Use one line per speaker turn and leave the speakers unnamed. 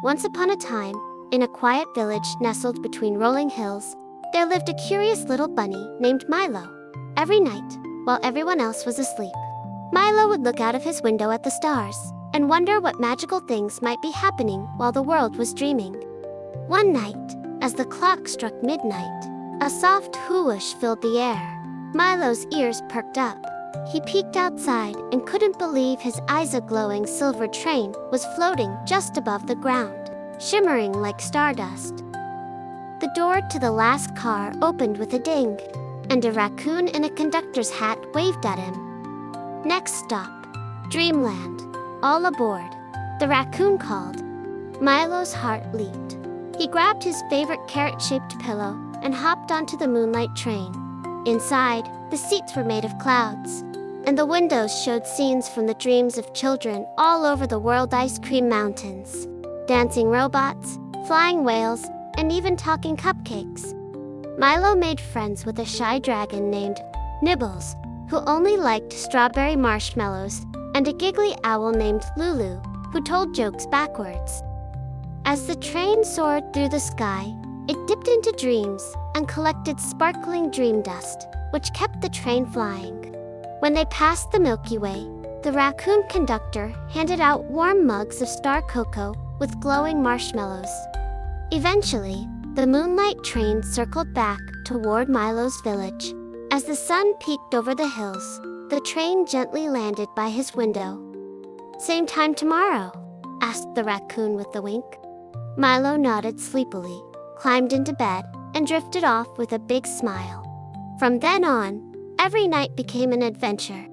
Once upon a time, in a quiet village nestled between rolling hills, there lived a curious little bunny named Milo. Every night, while everyone else was asleep, Milo would look out of his window at the stars and wonder what magical things might be happening while the world was dreaming. One night, as the clock struck midnight, a soft whoooosh filled the air. Milo's ears perked up. He peeked outside and couldn't believe his eyes. A glowing silver train was floating just above the ground, shimmering like stardust. The door to the last car opened with a ding, and a raccoon in a conductor's hat waved at him. Next stop, Dreamland. All aboard, the raccoon called. Milo's heart leaped. He grabbed his favorite carrot-shaped pillow and hopped onto the Moonlight Train. Inside, the seats were made of clouds, and the windows showed scenes from the dreams of children all over the world. Ice cream mountains, dancing robots, flying whales, and even talking cupcakes. Milo made friends with a shy dragon named Nibbles, who only liked strawberry marshmallows, and a giggly owl named Lulu, who told jokes backwards. As the train soared through the sky, it dipped into dreams and collected sparkling dream dust, which kept the train flying. When they passed the Milky Way, the raccoon conductor handed out warm mugs of star cocoa with glowing marshmallows. Eventually, the Moonlight Train circled back toward Milo's village. As the sun peeked over the hills, the train gently landed by his window. "Same time tomorrow?" asked the raccoon with a wink. Milo nodded sleepily, climbed into bed, and drifted off with a big smile. From then on, every night became an adventure.